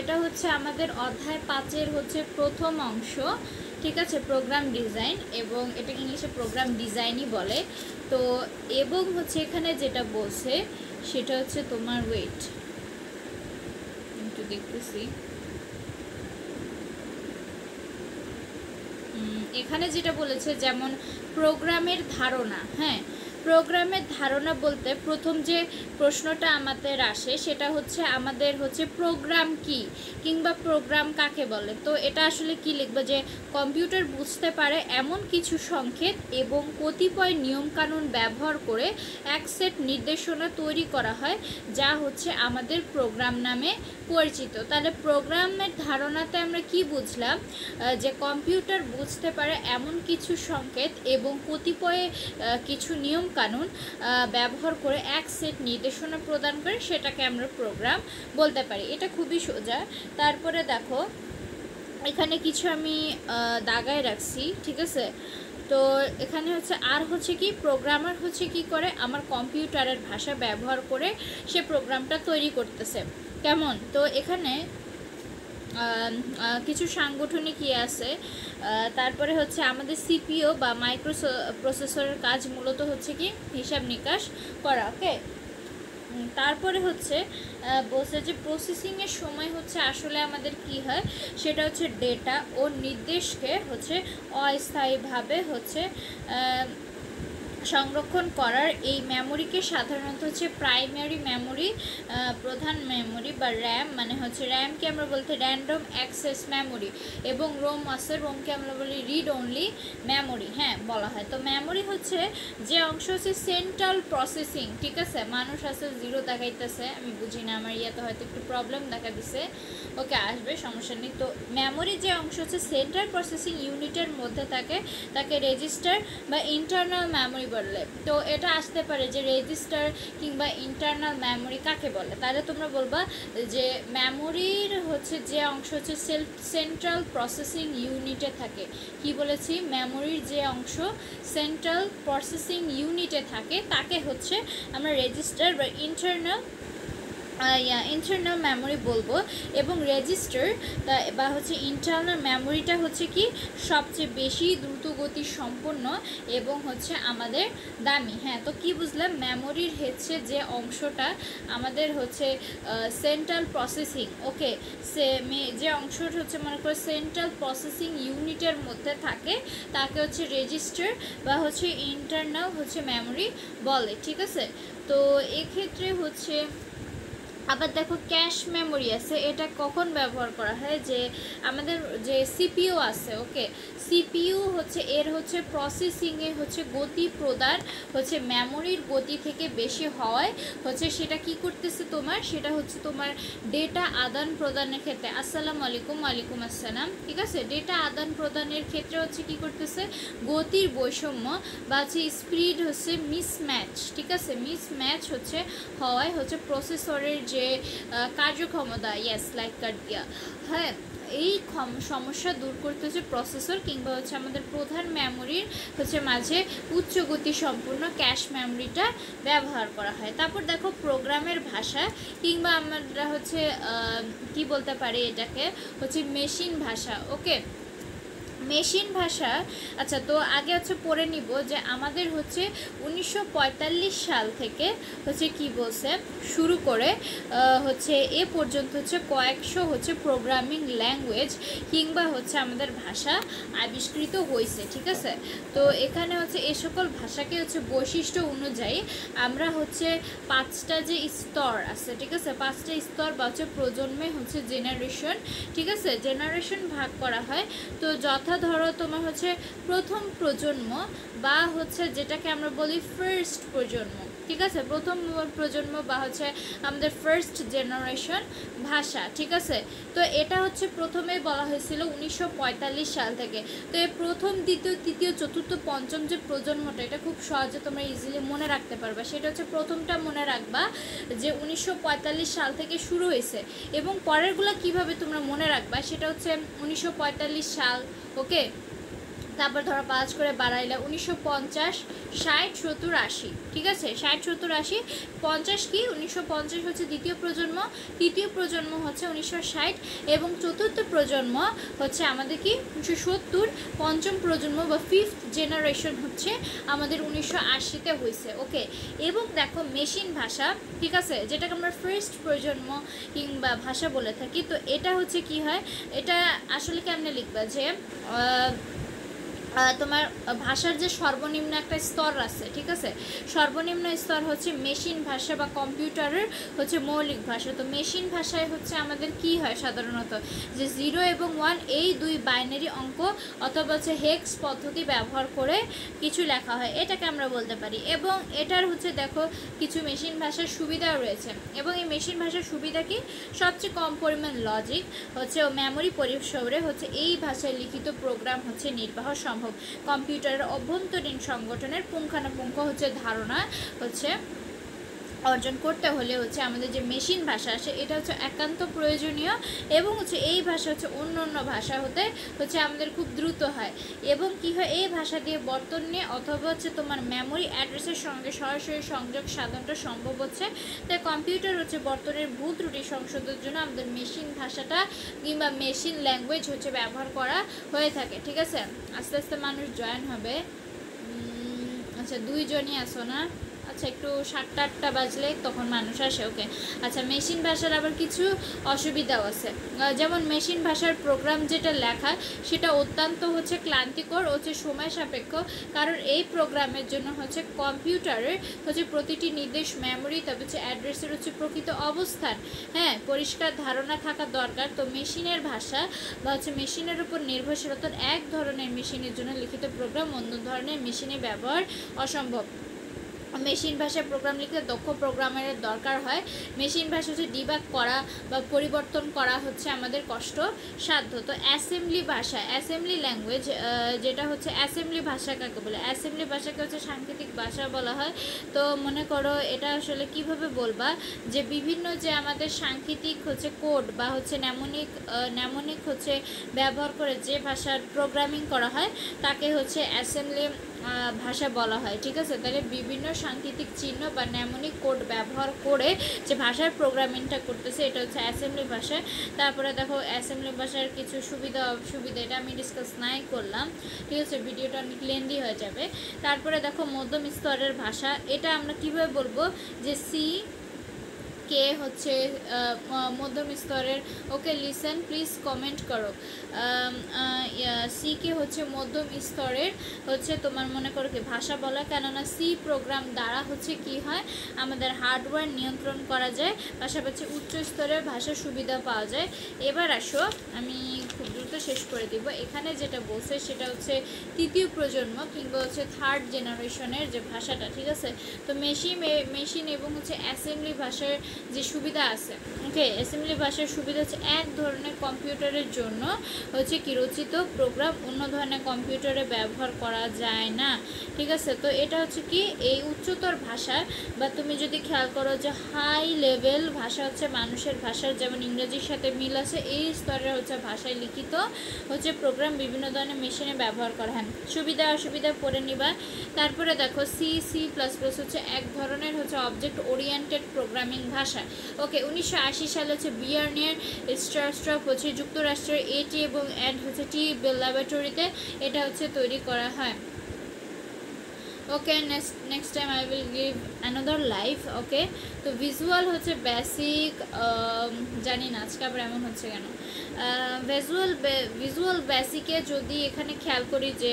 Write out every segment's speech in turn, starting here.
এটা হচ্ছে আমাদের অধ্যায় 5-এর হচ্ছে প্রথম অংশ, ঠিক আছে, প্রোগ্রাম ডিজাইন, এবং এটাকে ইংলিশে প্রোগ্রাম ডিজাইনই বলে। তো এবং হচ্ছে এখানে যেটা বলছে সেটা হচ্ছে তোমার ওয়েট একটু দেখতেছি, এখানে যেটা বলেছে যেমন প্রোগ্রামের ধারণা। হ্যাঁ, প্রোগ্রামের ধারণা বলতে প্রথম যে প্রশ্নটা আমাদের আসে সেটা হচ্ছে আমাদের হচ্ছে প্রোগ্রাম কি কিংবা প্রোগ্রাম কাকে বলে। তো এটা আসলে কি লিখবো, যে কম্পিউটার বুঝতে পারে এমন কিছু সংকেত এবং কতিপয় নিয়মকানুন ব্যবহার করে এক সেট নির্দেশনা তৈরি করা হয় যা হচ্ছে আমাদের প্রোগ্রাম নামে পরিচিত। তাহলে প্রোগ্রামের ধারণাতে আমরা কি বুঝলাম, যে কম্পিউটার বুঝতে পারে এমন কিছু সংকেত এবং কতিপয় কিছু নিয়মকানুন ব্যবহার করে এক সেট নির্দেশনা প্রদান করে সেটাকে আমরা প্রোগ্রাম বলতে পারি। এটা খুবই সোজা। তারপরে দেখো এখানে কিছু আমি দাগায় রাখছি, ঠিক আছে। তো এখানে হচ্ছে আর হচ্ছে কি, প্রোগ্রামার হচ্ছে কি করে, আমার কম্পিউটারের ভাষা ব্যবহার করে সে প্রোগ্রামটা তৈরি করতেছে। কেমন, তো এখানে কিছু সাংগঠনিক আছে। তারপরে হচ্ছে আমাদের সিপিইউ বা মাইক্রো প্রসেসরের কাজ মূলত হচ্ছে কি হিসাব নিকাশ করা। ওকে, তারপরে হচ্ছে বলছে যে প্রসেসিংয়ের সময় হচ্ছে আসলে আমাদের কি হয়, সেটা হচ্ছে ডেটা ও নির্দেশকে হচ্ছে অস্থায়ীভাবে হচ্ছে সংরক্ষণ করার এই মেমোরিকে সাধারণত হচ্ছে প্রাইমারি মেমোরি, প্রধান মেমোরি বা র্যাম, মানে হচ্ছে র্যামকে আমরা বলতে র্যান্ডম অ্যাক্সেস মেমোরি, এবং রোম আছে, রোমকে আমরা বলি রিড অনলি মেমোরি। হ্যাঁ, বলা হয়। তো মেমোরি হচ্ছে যে অংশ হচ্ছে সেন্ট্রাল প্রসেসিং, ঠিক আছে। মানুষ আছে জিরো দেখাইতেছে, আমি বুঝি না, আমার ইয়াতে হয়তো একটু প্রবলেম দেখা দিছে। ওকে, আসবে, সমস্যা নেই। তো মেমোরি যে অংশ হচ্ছে সেন্ট্রাল প্রসেসিং ইউনিটের মধ্যে থাকে তাকে রেজিস্টার বা ইন্টারনাল মেমোরি বলে। তো এটা আসতে পারে যে রেজিস্টার কিংবা ইন্টারনাল মেমোরি কাকে বলে। তাহলে তোমরা বলবা যে মেমোরির হচ্ছে যে অংশ হচ্ছে সেন্ট্রাল প্রসেসিং ইউনিটে থাকে। কি বলেছি, মেমোরির যে অংশ সেন্ট্রাল প্রসেসিং ইউনিটে থাকে তাকে হচ্ছে আমরা রেজিস্টার বা ইন্টারনাল মেমোরি বলবো। এবং রেজিস্টার বা হচ্ছে ইন্টারনাল মেমোরিটা হচ্ছে কি সবচেয়ে বেশি দ্রুতগতি সম্পন্ন এবং হচ্ছে আমাদের দামি। হ্যাঁ, তো কি বুঝলাম, মেমোরির হচ্ছে যে অংশটা আমাদের হচ্ছে সেন্ট্রাল প্রসেসিং, ওকে, যে অংশটা হচ্ছে মনে করো সেন্ট্রাল প্রসেসিং ইউনিটের মধ্যে থাকে তাকে হচ্ছে রেজিস্টার বা হচ্ছে ইন্টারনাল হচ্ছে মেমোরি বলে, ঠিক আছে। তো এক্ষেত্রে হচ্ছে আবার দেখো ক্যাশ মেমোরি আছে, এটা কখন ব্যবহার করা হয়, যে আমাদের যে সিপিইউ আছে, ওকে, সিপিইউ হচ্ছে এর হচ্ছে প্রসেসিংয়ে হচ্ছে গতি প্রদান হচ্ছে মেমোরির গতি থেকে বেশি হওয়ায় হচ্ছে সেটা কি করতেছে তোমার, সেটা হচ্ছে তোমার ডেটা আদান প্রদানের ক্ষেত্রে, আসসালামু আলাইকুম, ওয়ালাইকুম আসসালাম, ঠিক আছে, ডেটা আদান প্রদানের ক্ষেত্রে হচ্ছে কি করতেছে, গতির বৈষম্য বা হচ্ছে স্পিড হচ্ছে মিসম্যাচ, ঠিক আছে, মিসম্যাচ হচ্ছে হওয়ায় হচ্ছে প্রসেসরের যে কার্যক্ষমতা, ইয়েস, লাইক কাট দিয়া, হ্যাঁ, এই সমস্যা দূর করতে হচ্ছে প্রসেসর কিংবা হচ্ছে আমাদের প্রধান মেমোরির হচ্ছে মাঝে উচ্চ গতি সম্পূর্ণ ক্যাশ মেমোরিটা ব্যবহার করা হয়। তারপর দেখো প্রোগ্রামের ভাষা কিংবা আমরা হচ্ছে কি বলতে পারি এটাকে হচ্ছে মেশিন ভাষা। ওকে, মেশিন ভাষা। আচ্ছা, তো আগে হচ্ছে পড়ে নিব যে আমাদের হচ্ছে 1945 সাল থেকে হচ্ছে কি বলছে শুরু করে হচ্ছে এ পর্যন্ত হচ্ছে কয়েকশো হচ্ছে প্রোগ্রামিং ল্যাঙ্গুয়েজ কিংবা হচ্ছে আমাদের ভাষা আবিষ্কৃত হয়েছে, ঠিক আছে। তো এখানে হচ্ছে এ সকল ভাষাকে হচ্ছে বৈশিষ্ট্য অনুযায়ী আমরা হচ্ছে 5টা যে স্তর আছে, ঠিক আছে, 5টা স্তর বা হচ্ছে প্রজন্মে হচ্ছে জেনারেশন, ঠিক আছে, জেনারেশন ভাগ করা হয়। তো ধরো তোমার হচ্ছে প্রথম প্রজন্ম বা হচ্ছে যেটাকে আমরা বলি ফার্স্ট প্রজন্ম, ঠিক আছে, প্রথম প্রজন্ম বা হচ্ছে আমাদের ফার্স্ট জেনারেশন ভাষা, ঠিক আছে। তো এটা হচ্ছে প্রথমে বলা হয়েছিল 1945 সাল থেকে। তো এই প্রথম, দ্বিতীয়, তৃতীয়, চতুর্থ, পঞ্চম যে প্রজন্মটা, এটা খুব সহজে তোমরা ইজিলি মনে রাখতে পারবা। সেটা হচ্ছে প্রথমটা মনে রাখবা যে 1945 সাল থেকে শুরু হয়েছে, এবং পরেরগুলো কিভাবে তোমরা মনে রাখবা সেটা হচ্ছে 1945 সাল, ওকে, তারপর ধরো 5 করে বাড়াইলে 1950, 60, 70, 80, ঠিক আছে, 60, 70, 80, 50 কি 1950 হচ্ছে দ্বিতীয় প্রজন্ম, তৃতীয় প্রজন্ম হচ্ছে 1960 এবং চতুর্থ প্রজন্ম হচ্ছে আমাদের কি 1970, পঞ্চম প্রজন্ম বা 5th জেনারেশন হচ্ছে আমাদের 1980-তে হয়েছে। ওকে, এবং দেখো মেশিন ভাষা, ঠিক আছে, যেটাকে আমরা ফার্স্ট প্রজন্ম কিংবা ভাষা বলে থাকি। তো এটা হচ্ছে কি হয়, এটা আসলে কেমনে লিখবা যে তোমার ভাষার যে সর্বনিম্ন একটা স্তর আছে, ঠিক আছে, সর্বনিম্ন স্তর হচ্ছে মেশিন ভাষা বা কম্পিউটারের হচ্ছে মৌলিক ভাষা। তো মেশিন ভাষায় হচ্ছে আমাদের কি হয় সাধারণত, যে 0 এবং 1 এই দুই বাইনারি অঙ্ক অথবা হচ্ছে হেক্স পদ্ধতি ব্যবহার করে কিছু লেখা হয়, এটাকে আমরা বলতে পারি। এবং এটার হচ্ছে দেখো কিছু মেশিন ভাষার সুবিধাও রয়েছে, এবং এই মেশিন ভাষার সুবিধা কি, সবচেয়ে কম পরিমাণ লজিক হচ্ছে ও মেমোরি পরিসরে হচ্ছে এই ভাষায় লিখিত প্রোগ্রাম হচ্ছে নির্বাহ সম্ভব। কম্পিউটারের অভ্যন্তরীণ সংগঠনের পুঙ্খানুপুঙ্খ হচ্ছে ধারণা হচ্ছে অর্জন করতে হলে হচ্ছে আমাদের যে মেশিন ভাষা আছে এটা হচ্ছে একান্ত প্রয়োজনীয়, এবং হচ্ছে এই ভাষা হচ্ছে অন্য অন্য ভাষা হতে হচ্ছে আমাদের খুব দ্রুত হয়। এবং কি হয়, এই ভাষা দিয়ে বর্তনে অথবা হচ্ছে তোমার মেমোরি অ্যাড্রেসের সঙ্গে সরাসরি সংযোগ সাধনটা সম্ভব হচ্ছে। তাই কম্পিউটার হচ্ছে বর্তনের ভুল ত্রুটি সংশোধনের জন্য আমাদের মেশিন ভাষাটা কিংবা মেশিন ল্যাঙ্গুয়েজ হচ্ছে ব্যবহার করা হয়ে থাকে, ঠিক আছে। আস্তে আস্তে মানুষ জয়েন হবে। আচ্ছা, 2 জনই আসো না, আচ্ছা একটু 7টা 8টা বাজলে তখন মানুষ আসে। ওকে, আচ্ছা মেশিন ভাষার আবার কিছু অসুবিধাও আছে, যেমন মেশিন ভাষার প্রোগ্রাম যেটা লেখা সেটা অত্যন্ত হচ্ছে ক্লান্তিকর হচ্ছে সময় সাপেক্ষ, কারণ এই প্রোগ্রামের জন্য হচ্ছে কম্পিউটারের হচ্ছে প্রতিটি নির্দেশ মেমোরি তবে হচ্ছে অ্যাড্রেসের হচ্ছে প্রকৃত অবস্থান, হ্যাঁ, পরিষ্কার ধারণা থাকা দরকার। তো মেশিনের ভাষা বা হচ্ছে মেশিনের উপর নির্ভরশীলতার এক ধরনের মেশিনের জন্য লিখিত প্রোগ্রাম অন্য ধরনের মেশিনে ব্যবহার অসম্ভব। মেশিন ভাষায় প্রোগ্রাম লিখতে দক্ষ প্রোগ্রামারের দরকার হয়। মেশিন ভাষা হচ্ছে ডিবাগ করা বা পরিবর্তন করা হচ্ছে আমাদের কষ্ট সাধ্য। তো অ্যাসেম্বলি ভাষা, অ্যাসেম্বলি ল্যাঙ্গুয়েজ, যেটা হচ্ছে অ্যাসেম্বলি ভাষা কাকে বলে, অ্যাসেম্বলি ভাষাকে হচ্ছে সাংকেতিক ভাষা বলা হয়। তো মনে করো এটা আসলে কিভাবে বলবা, যে বিভিন্ন যে আমাদের সাংকেতিক হচ্ছে কোড বা হচ্ছে ন্যামনিক হচ্ছে ব্যবহার করে যে ভাষার প্রোগ্রামিং করা হয় তাকে হচ্ছে অ্যাসেম্বলি ভাষা বলা হয়, ঠিক আছে। তাহলে বিভিন্ন সাংকেতিক চিহ্ন বা ন্যামনিক কোড ব্যবহার করে যে ভাষার প্রোগ্রামিংটা করতেছে এটা হচ্ছে অ্যাসেম্বলি ভাষা। তারপরে দেখো অ্যাসেম্বলি ভাষার কিছু সুবিধা অসুবিধা এটা আমি ডিসকাস নাই করলাম, ঠিক আছে, ভিডিওটা অনেক লেন্দি হয়ে যাবে। তারপরে দেখো মধ্যম স্তরের ভাষা, এটা আমরা কীভাবে বলবো, যে সি কে হচ্ছে মধ্যম স্তরের। ওকে, লিসেন প্লিজ কমেন্ট করো। সি কে হচ্ছে মধ্যম স্তরের হচ্ছে তোমার মনে করো কি ভাষা বলা, কেননা সি প্রোগ্রাম দ্বারা হচ্ছে কি হয় আমাদের হার্ডওয়্যার নিয়ন্ত্রণ করা যায়, পাশাপাশি উচ্চ স্তরের ভাষার সুবিধা পাওয়া যায়। এবার আসো আমি খুব দ্রুত শেষ করে দিব। এখানে যেটা বলছে সেটা হচ্ছে তৃতীয় প্রজন্ম কিংবা হচ্ছে 3rd জেনারেশনের যে ভাষাটা, ঠিক আছে। তো মেশিন এবং হচ্ছে অ্যাসেম্বলি ভাষার যে সুবিধা আছে, ওকে, অ্যাসেম্বলি ভাষার সুবিধা হচ্ছে এক ধরনের কম্পিউটারের জন্য হচ্ছে কি রচিত প্রোগ্রাম অন্য ধরনের কম্পিউটারে ব্যবহার করা যায় না, ঠিক আছে। তো এটা হচ্ছে কি এই উচ্চতর ভাষা, বা তুমি যদি খেয়াল করো যে হাই লেভেল ভাষা হচ্ছে মানুষের ভাষার যেমন ইংরেজির সাথে মিল আছে, এই স্তরের হচ্ছে ভাষায় লিখিত হচ্ছে প্রোগ্রাম বিভিন্ন ধরনের মেশিনে ব্যবহার করা হয়। সুবিধা অসুবিধা পড়ে নিবা। তারপরে দেখো C++ হচ্ছে এক ধরনের হচ্ছে অবজেক্ট ওরিয়েন্টেড প্রোগ্রামিং ভাষা। ওকে, 1980 সালে হচ্ছে বিয়ার্নের স্টারস্ট্রপ হচ্ছে যুক্তরাষ্ট্রের এটি এবং অ্যান্ড হচ্ছে টি ল্যাবরেটরিতে এটা হচ্ছে তৈরি করা হয়। Okay, next time I will give another live. Okay, তো ভিজুয়াল হচ্ছে বেসিক, জানি না আজকে আবার এমন হচ্ছে কেন। ভিজুয়াল বেসিকে যদি এখানে খেয়াল করি যে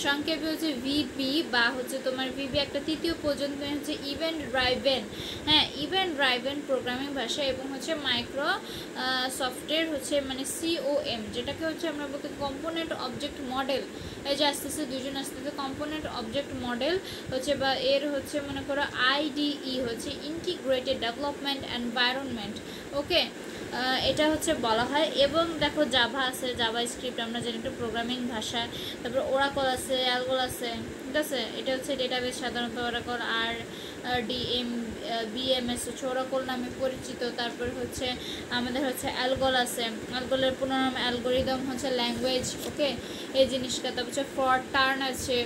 সংক্ষেপে হচ্ছে ভিবি বা হচ্ছে তোমার ভিবি একটা তৃতীয় পর্যন্ত হচ্ছে ইভেন্ট ড্রাইভেন, হ্যাঁ, ইভেন্ট ড্রাইভেন প্রোগ্রামিং ভাষা, এবং হচ্ছে মাইক্রো সফটওয়্যার হচ্ছে মানে COM, যেটাকে হচ্ছে আমরা বলতে কম্পোনেন্ট অবজেক্ট মডেল। এই যে আস্তে আস্তে দুজন আস্তে আস্তে কম্পোনেন্ট অবজেক্ট মডেল হচ্ছে বা এর হচ্ছে মনে করো IDE হচ্ছে ইন্টিগ্রেটেড ডেভেলপমেন্ট এনভায়রনমেন্ট। ওকে, এটা হচ্ছে বলা হয়। এবং দেখো জাভা আছে, জাভা স্ক্রিপ্ট আমরা জানি একটা প্রোগ্রামিং ভাষা। তারপর ওরাকল আছে, অ্যালগোল আছে, ঠিক আছে। এটা হচ্ছে ডেটাবেস, সাধারণত ওরাকল RDM বিএমএস হচ্ছে ওরাকল নামে পরিচিত। তারপর হচ্ছে আমাদের হচ্ছে অ্যালগল আছে, অ্যালগলের পুরো নাম অ্যালগোরিদম হচ্ছে ল্যাঙ্গুয়েজ, ওকে এই জিনিসটা। তারপর হচ্ছে ফরটার্ন আছে,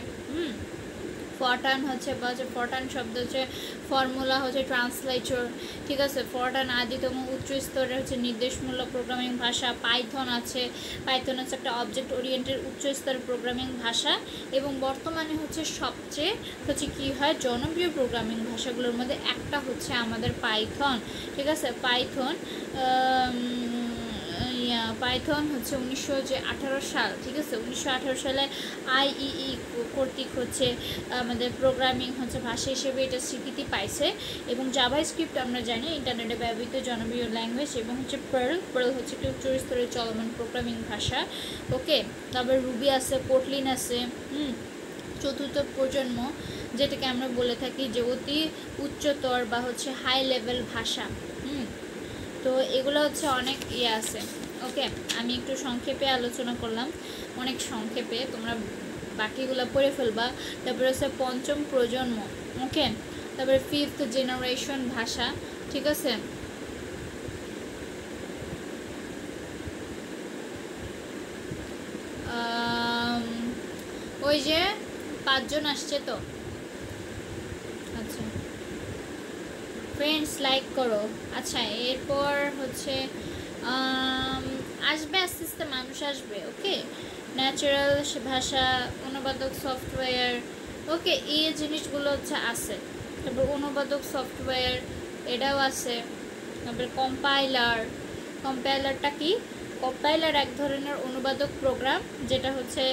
ফরটার্ন হচ্ছে বা হচ্ছে ফরটার্ন শব্দ হচ্ছে ফর্মুলা হচ্ছে ট্রান্সলেটর, ঠিক আছে। ফরটার্ন আদিতম উচ্চ স্তরের হচ্ছে নির্দেশমূলক প্রোগ্রামিং ভাষা। পাইথন আছে, পাইথন হচ্ছে একটা অবজেক্ট ওরিয়েন্টেড উচ্চ স্তরের প্রোগ্রামিং ভাষা এবং বর্তমানে হচ্ছে সবচেয়ে হচ্ছে কী হয় জনপ্রিয় প্রোগ্রামিং ভাষাগুলোর মধ্যে একটা হচ্ছে আমাদের পাইথন, ঠিক আছে। পাইথন পাইথন হচ্ছে 1918 সাল, ঠিক আছে। 1918 সালে আইইই কর্তৃক হচ্ছে আমাদের প্রোগ্রামিং হচ্ছে ভাষা হিসেবে এটা স্বীকৃতি পাইছে। এবং জাভাস্ক্রিপ্ট আমরা জানি ইন্টারনেটে ব্যবহৃত জনপ্রিয় ল্যাঙ্গুয়েজ। এবং হচ্ছে পার্ল হচ্ছে একটি উচ্চ স্তরের চলমান প্রোগ্রামিং ভাষা, ওকে। তারপর রুবি আছে, কোটলিন আছে, চতুর্থ প্রজন্ম, যেটাকে আমরা বলে থাকি যে অতি উচ্চতর বা হচ্ছে হাই লেভেল ভাষা। তো এগুলো হচ্ছে অনেক আছে, ওকে। আমি একটু সংক্ষেপে আলোচনা করলাম, অনেক সংক্ষেপে, তোমরা বাকিগুলো পড়ে ফেলবা। তারপরে হচ্ছে পঞ্চম প্রজন্ম, ওকে। তারপরে 5th জেনারেশন ভাষা, ঠিক আছে। ওই যে 5 জন আসছে তো, আচ্ছা ফ্রেন্ডস লাইক করো। আচ্ছা এরপর হচ্ছে আসবে আস্তে আস্তে মানুষ আসবে, ওকে। ন্যাচারাল ভাষা, অনুবাদক সফটওয়্যার, ওকে এই জিনিসগুলো হচ্ছে আছে। তারপর অনুবাদক সফটওয়্যার এটাও আছে। তারপরে কম্পাইলারটা কি? কম্পাইলার এক ধরনের অনুবাদক প্রোগ্রাম যেটা হচ্ছে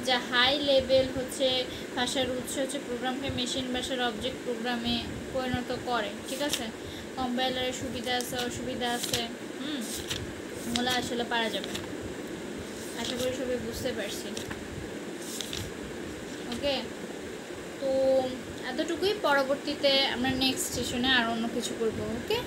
যা হাই লেভেল হচ্ছে ভাষার উৎস হচ্ছে প্রোগ্রামকে মেশিন ভাষার অবজেক্ট প্রোগ্রামে পরিণত করে, ঠিক আছে। কম্পাইলারের সুবিধা আছে, অসুবিধা আছে, ওগুলো আসলে পারা যাবে। আশা করি সবাই বুঝতে পারছি, ওকে। তো এতটুকুই, পরবর্তীতে আমরা নেক্সট সেশনে আর অন্য কিছু করবো, ওকে।